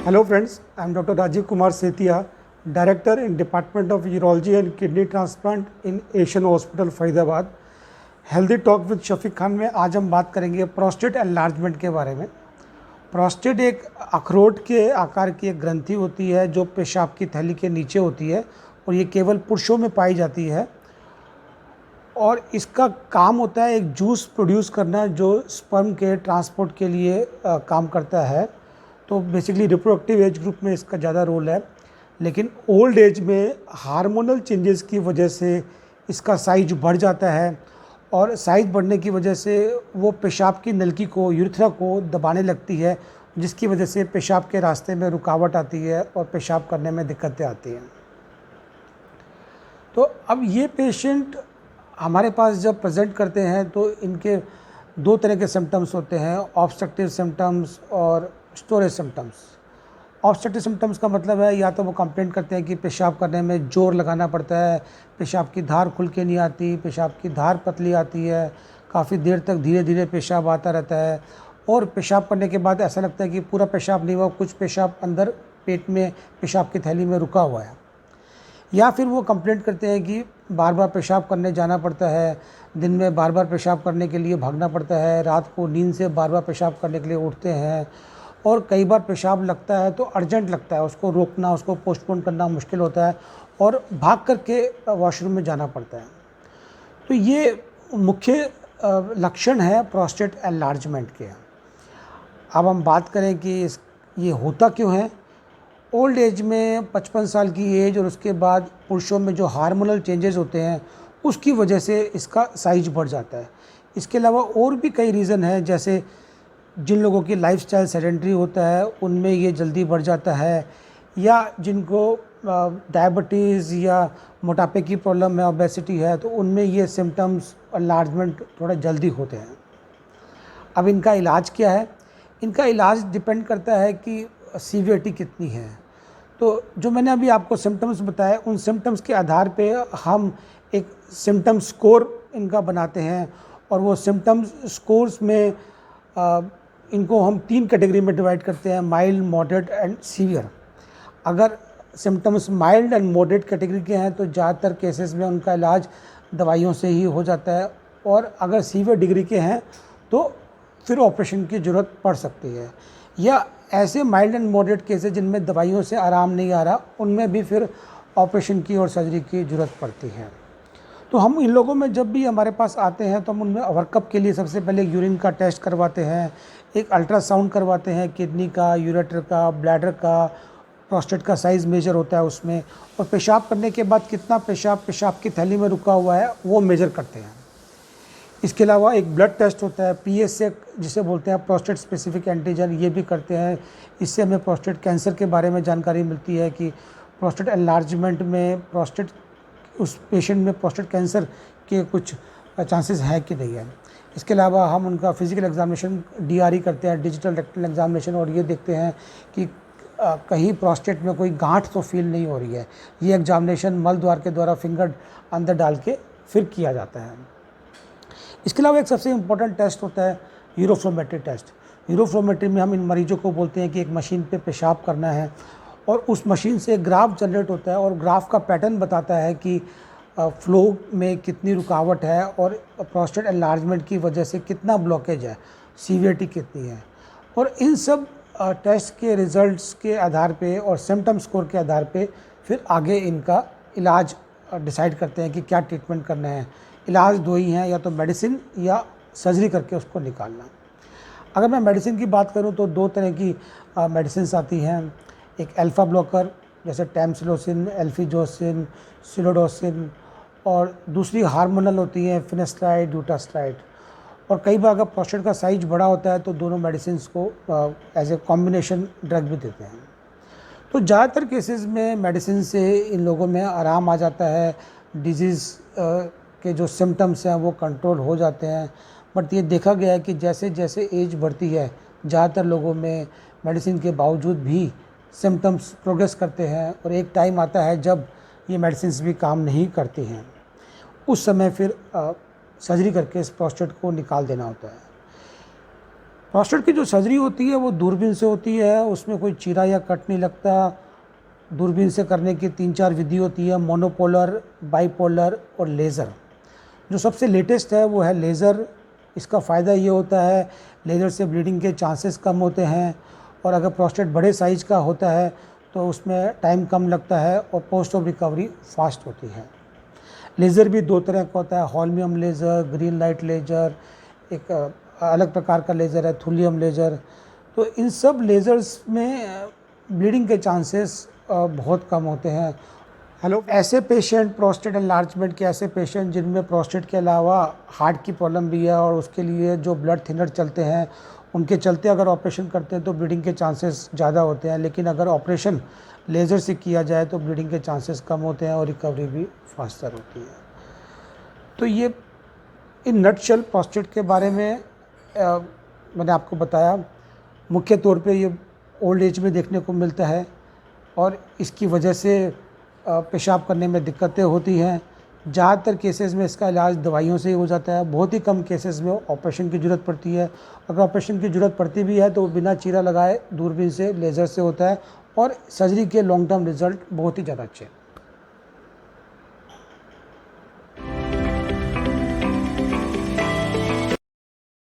Hello friends, I am Dr. Rajiv Kumar Setia, Director in Department of Urology and Kidney Transplant in Asian Hospital, Faridabad. Healthy talk with Shafiq Khan में आज हम बात करेंगे prostate enlargement के बारे में। प्रोस्टेट एक अखरोट के आकार की एक ग्रंथि होती है जो पेशाब की थैली के नीचे होती है और ये केवल पुरुषों में पाई जाती है और इसका काम होता है एक जूस प्रोड्यूस करना जो स्पर्म के ट्रांसपोर्ट के लिए काम करता है। तो बेसिकली रिप्रोडक्टिव एज ग्रुप में इसका ज़्यादा रोल है, लेकिन ओल्ड एज में हार्मोनल चेंजेस की वजह से इसका साइज बढ़ जाता है और साइज बढ़ने की वजह से वो पेशाब की नलकी को यूरेथ्रा को दबाने लगती है, जिसकी वजह से पेशाब के रास्ते में रुकावट आती है और पेशाब करने में दिक्कतें आती हैं। तो अब ये पेशेंट हमारे पास जब प्रेजेंट करते हैं तो इनके दो तरह के सिम्टम्स होते हैं, ऑब्स्ट्रक्टिव सिम्टम्स और स्टोरेज सिम्टम्स। ऑब्स्ट्रक्टिव सिम्टम्स का मतलब है या तो वो कंप्लेंट करते हैं कि पेशाब करने में ज़ोर लगाना पड़ता है, पेशाब की धार खुल के नहीं आती, पेशाब की धार पतली आती है, काफ़ी देर तक धीरे धीरे पेशाब आता रहता है और पेशाब करने के बाद ऐसा लगता है कि पूरा पेशाब नहीं हुआ, कुछ पेशाब अंदर पेट में पेशाब की थैली में रुका हुआ है। या फिर वो कंप्लेंट करते हैं कि बार बार पेशाब करने जाना पड़ता है, दिन में बार बार पेशाब करने के लिए भागना पड़ता है, रात को नींद से बार बार पेशाब करने के लिए उठते हैं और कई बार पेशाब लगता है तो अर्जेंट लगता है, उसको रोकना, उसको पोस्टपोन करना मुश्किल होता है और भाग करके वॉशरूम में जाना पड़ता है। तो ये मुख्य लक्षण है प्रोस्टेट एनलार्जमेंट के। अब हम बात करें कि ये होता क्यों है। ओल्ड एज में 55 साल की एज और उसके बाद पुरुषों में जो हार्मोनल चेंजेस होते हैं उसकी वजह से इसका साइज बढ़ जाता है। इसके अलावा और भी कई रीज़न हैं, जैसे जिन लोगों की लाइफस्टाइल सेडेंटरी होता है उनमें ये जल्दी बढ़ जाता है, या जिनको डायबिटीज़ या मोटापे की प्रॉब्लम है, ओबेसिटी है, तो उनमें ये सिम्टम्स एनलार्जमेंट थोड़ा जल्दी होते हैं। अब इनका इलाज क्या है? इनका इलाज डिपेंड करता है कि सीवियरिटी कितनी है। तो जो मैंने अभी आपको सिम्टम्स बताए, उन सिम्टम्स के आधार पे हम एक सिम्टम स्कोर इनका बनाते हैं और वो सिम्टम्स स्कोर्स में इनको हम 3 कैटेगरी में डिवाइड करते हैं, माइल्ड, मॉडरेट एंड सीवियर। अगर symptoms mild and moderate category के हैं तो ज़्यादातर केसेस में उनका इलाज दवाइयों से ही हो जाता है, और अगर सीवियर डिग्री के हैं तो फिर ऑपरेशन की ज़रूरत पड़ सकती है। या ऐसे माइल्ड एंड मॉडरेट केसेस जिनमें दवाइयों से आराम नहीं आ रहा, उनमें भी फिर ऑपरेशन की और सर्जरी की ज़रूरत पड़ती है। तो हम इन लोगों में जब भी हमारे पास आते हैं तो हम उनमें वर्कअप के लिए सबसे पहले यूरिन का टेस्ट करवाते हैं, एक अल्ट्रासाउंड करवाते हैं, किडनी का, यूरेटर का, ब्लैडर का, प्रोस्टेट का साइज़ मेजर होता है उसमें, और पेशाब करने के बाद कितना पेशाब पेशाब की थैली में रुका हुआ है वो मेजर करते हैं। इसके अलावा एक ब्लड टेस्ट होता है, PSA जिसे बोलते हैं प्रोस्टेट स्पेसिफिक एंटीजन, ये भी करते हैं। इससे हमें प्रोस्टेट कैंसर के बारे में जानकारी मिलती है कि प्रोस्टेट एनलार्जमेंट में प्रोस्टेट उस पेशेंट में प्रोस्टेट कैंसर के कुछ चांसेस हैं कि नहीं है। इसके अलावा हम उनका फिजिकल एग्जामिनेशन DRE करते हैं, डिजिटल रेक्टल एग्जामिनेशन, और ये देखते हैं कि कहीं प्रोस्टेट में कोई गांठ तो फील नहीं हो रही है। ये एग्जामिनेशन मल द्वार के द्वारा फिंगर अंदर डाल के फिर किया जाता है। इसके अलावा एक सबसे इम्पोर्टेंट टेस्ट होता है यूरोफ्लोमेट्री टेस्ट। यूरोफ्लोमेट्री में हम इन मरीजों को बोलते हैं कि एक मशीन पे पेशाब करना है और उस मशीन से ग्राफ जनरेट होता है और ग्राफ का पैटर्न बताता है कि फ्लो में कितनी रुकावट है और प्रोस्टेट एनलार्जमेंट की वजह से कितना ब्लॉकेज है, सीवियरिटी कितनी है। और इन सब टेस्ट के रिजल्ट्स के आधार पे और सिम्टम स्कोर के आधार पे फिर आगे इनका इलाज डिसाइड करते हैं कि क्या ट्रीटमेंट करना है। इलाज 2 ही हैं, या तो मेडिसिन या सर्जरी करके उसको निकालना। अगर मैं मेडिसिन की बात करूं तो 2 तरह की मेडिसिन आती हैं। एक अल्फ़ा ब्लॉकर जैसे टैमसिलोसिन, एल्फिजोसिन, सिलोडोसिन, और दूसरी हार्मोनल होती हैं फिनेस्ट्राइड, ड्यूटास्ट्राइड। और कई बार अगर प्रोस्टेट का साइज बड़ा होता है तो दोनों मेडिसिन को एज ए कॉम्बिनेशन ड्रग भी देते हैं। तो ज़्यादातर केसेस में मेडिसिन से इन लोगों में आराम आ जाता है, डिजीज़ के जो सिम्टम्स हैं वो कंट्रोल हो जाते हैं। बट ये देखा गया है कि जैसे जैसे एज बढ़ती है ज़्यादातर लोगों में मेडिसिन के बावजूद भी सिम्टम्स प्रोग्रेस करते हैं और एक टाइम आता है जब ये मेडिसिन भी काम नहीं करती हैं। उस समय फिर सर्जरी करके इस प्रोस्टेट को निकाल देना होता है। प्रोस्टेट की जो सर्जरी होती है वो दूरबीन से होती है, उसमें कोई चीरा या कट नहीं लगता। दूरबीन से करने की 3-4 विधि होती है, मोनोपोलर, बाइपोलर और लेज़र। जो सबसे लेटेस्ट है वो है लेज़र। इसका फ़ायदा ये होता है, लेज़र से ब्लीडिंग के चांसेस कम होते हैं, और अगर प्रोस्टेट बड़े साइज़ का होता है तो उसमें टाइम कम लगता है और पोस्ट ऑफ रिकवरी फास्ट होती है। लेज़र भी 2 तरह का होता है, हॉल्मियम लेज़र, ग्रीन लाइट लेज़र, एक अलग प्रकार का लेज़र है थुलियम लेज़र। तो इन सब लेज़र्स में ब्लीडिंग के चांसेस बहुत कम होते हैं। हेलो, ऐसे पेशेंट, प्रोस्टेट एनलार्जमेंट के ऐसे पेशेंट जिनमें प्रोस्टेट के अलावा हार्ट की प्रॉब्लम भी है और उसके लिए जो ब्लड थिनर चलते हैं, उनके चलते अगर ऑपरेशन करते हैं तो ब्लीडिंग के चांसेस ज़्यादा होते हैं। लेकिन अगर ऑपरेशन लेज़र से किया जाए तो ब्लीडिंग के चांसेस कम होते हैं और रिकवरी भी फास्टर होती है। तो ये इन नटशेल प्रोस्टेट के बारे में मैंने आपको बताया। मुख्य तौर पे ये ओल्ड एज में देखने को मिलता है और इसकी वजह से पेशाब करने में दिक्कतें होती हैं। ज़्यादातर केसेस में इसका इलाज दवाइयों से ही हो जाता है। बहुत ही कम केसेस में ऑपरेशन की ज़रूरत पड़ती है। अगर ऑपरेशन की ज़रूरत पड़ती भी है तो वो बिना चीरा लगाए दूरबीन से, लेज़र से होता है और सर्जरी के लॉन्ग टर्म रिज़ल्ट बहुत ही ज़्यादा अच्छे हैं।